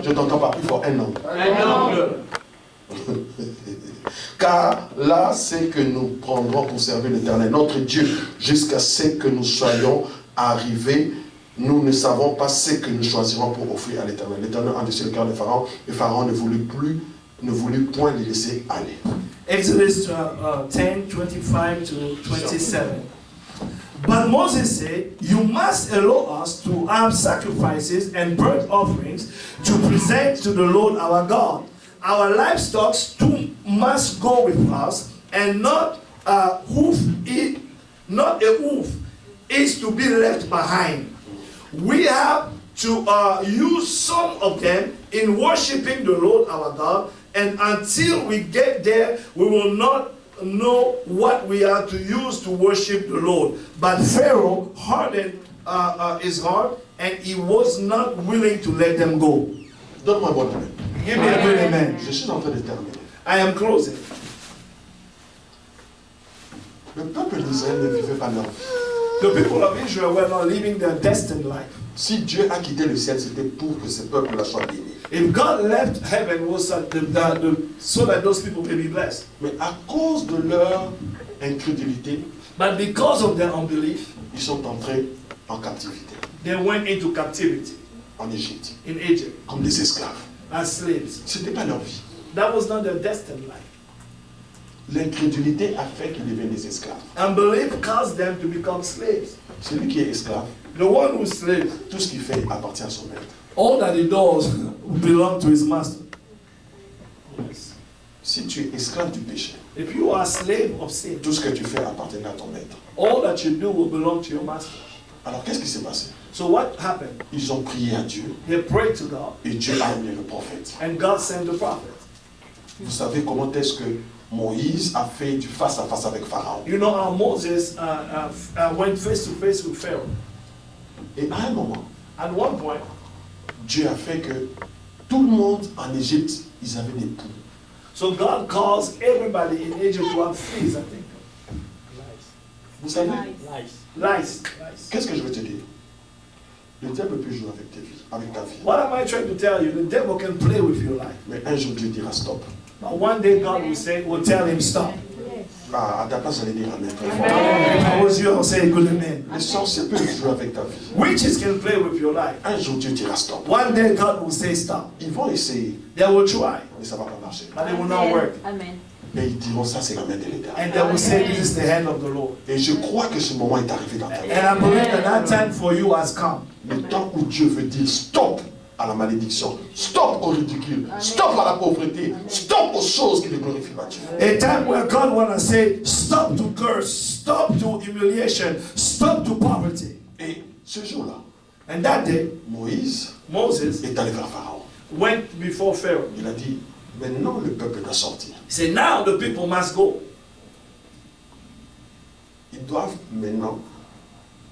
Je t'entends pas plus fort, un ongle. Un ongle. Car là, c'est que nous prendrons pour servir l'Éternel, notre Dieu, jusqu'à ce que nous soyons arrivés. Nous ne savons pas ce que nous choisirons pour offrir à l'Éternel. L'Éternel a endurci le cœur de Pharaon, et Pharaon ne voulut point les laisser aller. Exodus 10:25 to 27. But Moses said, "You must allow us to have sacrifices and burnt offerings to present to the Lord our God. Our livestock too must go with us, and not a hoof is to be left behind. We have to use some of them in worshiping the Lord our God, and until we get there, we will not know what we are to use to worship the Lord." But Pharaoh hardened his heart, and he was not willing to let them go. Donne-moi un bon amen. Give me a good amen. Je suis en train de terminer. I am closing. Le peuple d'Israël ne vivait pas leur vie. The people of Israel were not living their destined life. Si Dieu a quitté le ciel, c'était pour que ce peuple-là soit béni. If God left heaven, was so that those people may be blessed. Mais à cause de leur incrédulité, But because of their unbelief, ils sont entrés en captivité, they went into captivity en Égypte, in Egypt comme des esclaves. as slaves. Ce n'était pas leur vie. That was not their destined life. L'incrédulité a fait qu'ils deviennent des esclaves. Unbelief caused them to become slaves. Celui qui est esclave, The one who's slave, tout ce qu'il fait appartient à son maître. all that he does belong to his master. Si tu es esclave du péché, If you are a slave of sin, tout ce que tu fais appartient à ton maître. all that you do will belong to your master. Alors qu'est-ce qui s'est passé? So what happened? Ils ont prié à Dieu They prayed to God, et Dieu a amené le prophète. and God sent the prophet. Vous savez comment est-ce que Moïse a fait du face-à-face avec Pharaon? You know how Moses went face to face with Pharaoh. Et à un moment, At one point, Dieu a fait que tout le monde en Égypte, ils avaient des poules. so God caused everybody in Egypt to have fleas, I think. Vous savez, Lice. qu'est-ce que je veux te dire? Le diable peut jouer avec ta vie. What am I trying to tell you? The devil can play with your life. Mais un jour, Dieu dira stop. But one day God will tell him stop. Ah, à ta place, j'allais dire amen. Très fort. If I was you, I'll say good amen. Les sorciers peuvent jouer avec ta vie. Witches can play with your life. Un jour, Dieu dira stop. One day God will say stop. Ils vont essayer, They will try, mais ça ne va pas marcher. but it will not work. Amen. Et ils diront, ça, c'est la main de l'Éternel. And they will say this is the hand of the Lord. Et je crois que ce moment est arrivé dans ta vie. And I believe that time for you has come. Le temps où Dieu veut dire stop à la malédiction, stop au ridicule, stop à la pauvreté, stop aux choses qui ne glorifient pas Dieu. A time where God wants to say stop to curse, stop to humiliation, stop to poverty. Et ce jour-là, And that day, Moïse Moses est allé vers Pharaon. went before Pharaoh. Il a dit, maintenant le peuple doit sortir. He said, now the people must go. Ils doivent maintenant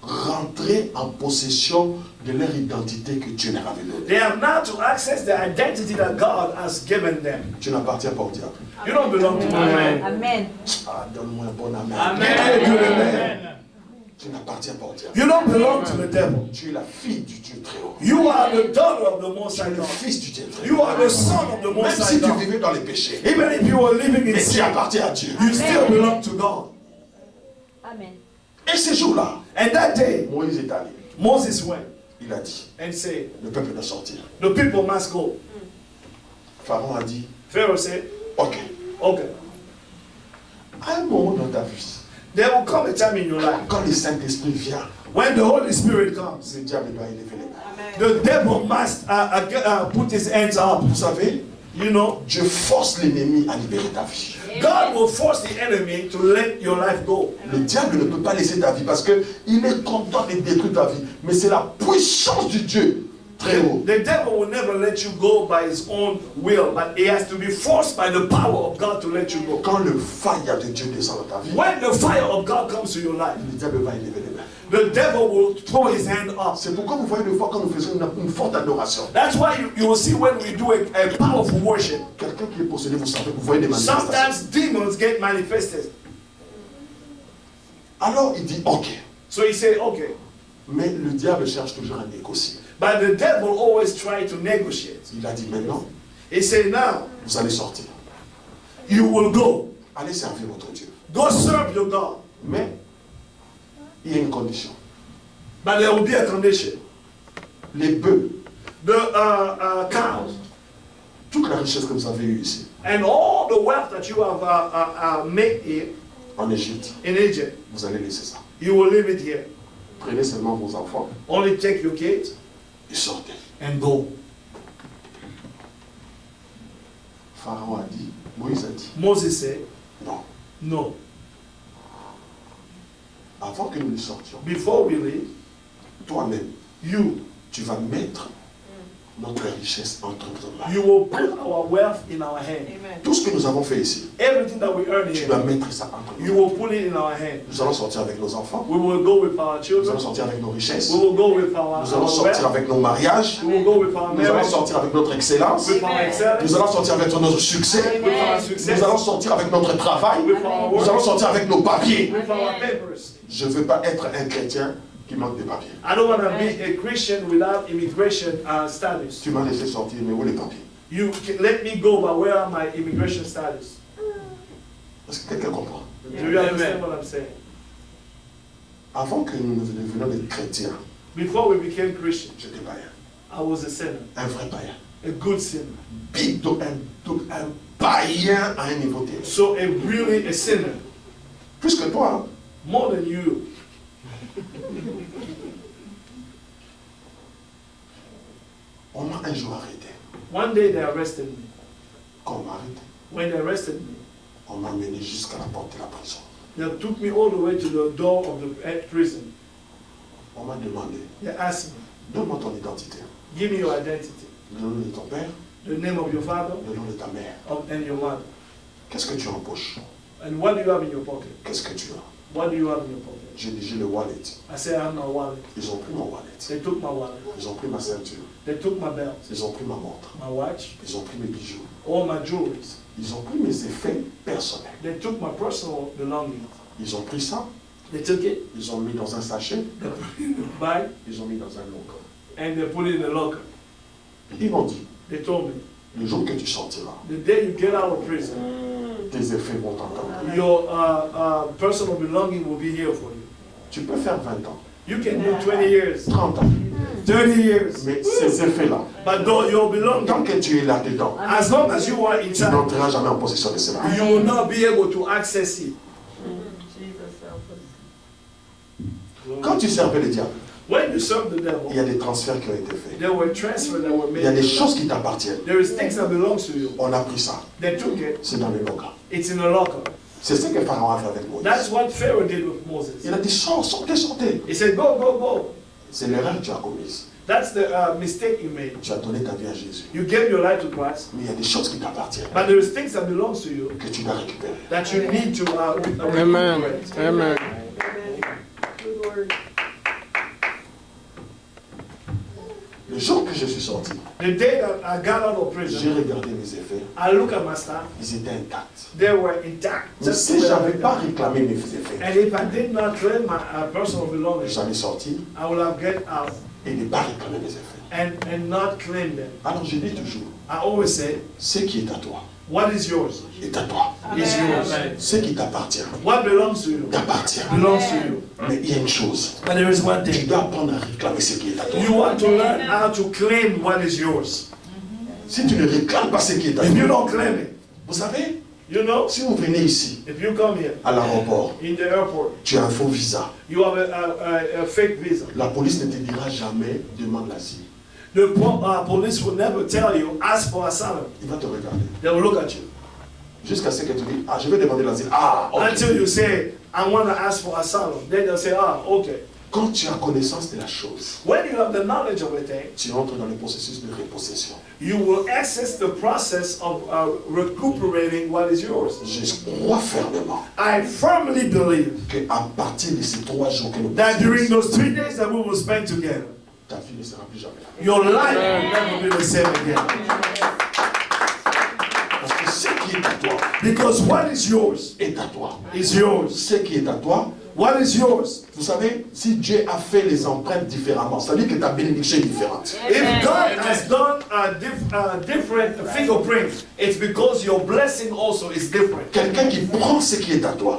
rentrer en possession de leur identité que Dieu leur avait donnée. They have now to access the identity that God has given them. Tu n'appartiens pas au diable. You don't belong to the world. Amen. Ah, donne-moi un bon amen. Amen. Tu n'appartiens pas au diable. You don't belong to the devil. Tu es la fille du Dieu très haut. You are the daughter of the Most Tu es High le God. fils du Dieu très You haut. are the son of the Même Most si High tu God. vivais dans les péchés, Even if you were living in mais tu sin, appartiens à Dieu. you still belong to God. Amen. Et ce jour-là, And that day, Moïse est allé. Moses went Il a dit, and said, le peuple doit sortir. the people must go. Pharaon a dit, Pharaoh said, ok. okay. À un moment dans ta vie, There will come a time in your life quand le Saint-Esprit vient, when the Holy Spirit comes. le diable doit élever les mains. The devil must put his hands up. Vous savez, You know, Dieu force l'ennemi à libérer ta vie. God will force the enemy to let your life go. Le diable ne peut pas laisser ta vie parce qu'il est content de détruire ta vie. Mais c'est la puissance du Dieu très haut. The devil will never let you go by his own will, but he has to be forced by the power of God to let you go. Quand le fire de Dieu descend dans ta vie, When the fire of God comes to your life, le diable va élever les mains. the devil will throw his hand up. C'est pourquoi vous voyez des fois quand nous faisons une forte adoration, That's why you will see when we do a powerful worship, quelqu'un qui est possédé, vous savez, vous voyez des manifestations. sometimes demons get manifested. Alors il dit ok. So he said, okay. Mais le diable cherche toujours à négocier. But the devil always tries to negotiate. Il a dit maintenant, He said, now, vous allez sortir. you will go. Allez servir votre Dieu. Go serve your God. Mais, il y a une condition. But there will be a condition. Les bœufs, The cows toute la richesse que vous avez eue ici, and all the wealth that you have made here en Égypte, in Egypt, vous allez laisser ça. you will leave it here. Prenez seulement vos enfants Only take your kids et sortez. and go. Pharaon a dit, Moïse a dit, Moses said, non. no. Avant que nous ne sortions, Before we leave, toi-même, you tu vas mettre notre richesse entre nos mains. you will put our wealth in our hand. Tout ce que nous avons fait ici, Everything that we earn tu here, dois mettre ça entre you nous. will put it in our hand. Nous allons sortir avec nos enfants, We will go with our nous children. allons sortir avec nos richesses, We will go with our nous allons sortir wealth. avec nos mariages, We will go with our nous allons marriage. sortir avec notre excellence, With our excellence. nous allons sortir avec notre succès, With our nous success. allons sortir avec notre travail, With our nous allons work. sortir avec nos papiers. With our papers. Je ne veux pas être un chrétien qui manque de papiers. I don't want to be a Christian without immigration status. Tu m'as laissé sortir, mais où les papiers? You can let me go, but where are my immigration status? Est-ce que quelqu'un comprend? Do you understand what I'm saying? Avant que nous ne devenions des chrétiens, Before we became Christians, j'étais païen, I was a sinner, un vrai païen. a good sinner. Un païen à un niveau tel. So really a sinner, Plus que toi, hein? more than you. On m'a un jour arrêté. One day they arrested me. Quand on m'a arrêté, When they arrested me, on m'a mené jusqu'à la porte de la prison. they took me all the way to the door of the prison. On m'a demandé, They asked me, donne-moi ton identité. give me your identity, Le nom de ton père, the name of your father le nom de ta mère. and your mother. Qu'est-ce que tu as en poche? And what do you have in your pocket? Qu'est-ce que tu as? What do you have in your pocket? J'ai dit, j'ai le wallet. I said, I have my wallet. Ils ont pris mon wallet. They took my wallet. Ils ont pris ma ceinture. They took my belt, Ils ont pris ma montre. my watch, Ils ont pris mes bijoux. all my jewelry. Ils ont pris mes effets personnels. They took my personal belongings. Ils ont pris ça. They took it, Ils ont mis dans un sachet. they put it in the bag, Ils ont mis dans un local. and they put it in the locker. Ils m'ont dit, They told me, le jour que tu sortiras, the day you get out of prison, tes effets vont t'entendre. your personal belonging will be here for you. Tu peux faire 20 ans, You can do 20 years, 30 ans, 30 years, mais ces effets-là, but though your belonging, tant que tu es là-dedans, as long as you are tu inside, n'entreras jamais en possession de cela. you will not be able to access it. Quand tu servais le diable, When you serve the il y devil, a des transferts qui ont été faits. there were transfers that were Il y a des made. choses qui t'appartiennent. There is things that belongs to you. On a pris ça. They took it. C'est dans le local. It's in a locker. C'est ce que Pharaon a fait avec Moïse. That's what Pharaoh did with Moses. Il a dit, sors, sortez, sortez. He said, go, go, go. C'est l'erreur que tu as commise. That's the mistake you made. Tu as donné ta vie à Jésus. You gave your life to Christ, Mais il y a des choses qui t'appartiennent, but there is things that belongs to you que tu dois récupérer. that you need to Amen. recuperate. Amen. Le jour que je suis sorti, The day that I got out of j'ai prison, regardé mes effets. I look at my stuff. Ils étaient intacts. They were intact. Mais Just si the je way I n'avais left pas them. réclamé mes effets, And if I did not claim my personal belongings, j'en ai sorti I would have get out et n'ai pas réclamé mes effets. and not claim them. Alors je dis toujours, I always say, ce qui est à toi what is yours est à toi. is yours. Ce qui t'appartient What belongs to you t'appartient. belongs to you. Mais il y a une chose, But there is one tu thing. dois apprendre à réclamer ce qui est à toi. You want to learn how to claim what is yours. Si tu ne réclames pas ce qui est à If you toi, don't claim it, vous savez, you know, si vous venez ici, if you come here à l'aéroport, in the airport, tu as un faux visa, you have a fake visa. la police ne te dira jamais demande l'asile. The police will never tell you, ask for asylum. Il va te regarder. They will look at you. Jusqu'à ce que tu dis, ah, je vais demander l'asile. Ah, ok. Until you say, I want to ask for asylum. Then they'll say, ah, okay. Quand tu as connaissance de la chose, When you have the knowledge of a thing, tu entres dans le processus de repossession. you will access the process of recuperating what is yours. Je crois fermement I firmly believe qu'à partir de ces 3 jours que nous that during passons, those 3 days that we will spend together, ta vie ne sera plus jamais la même. your life will never be the same again. Parce que ce qui est à toi Because what is yours est à toi. is yours. Ce qui est à toi What is yours? Vous savez, si Dieu a fait les empreintes différemment, ça veut dire que ta bénédiction est différente. If God has done a different fingerprint, it's because your blessing also is different. Quelqu'un qui prend ce qui est à toi.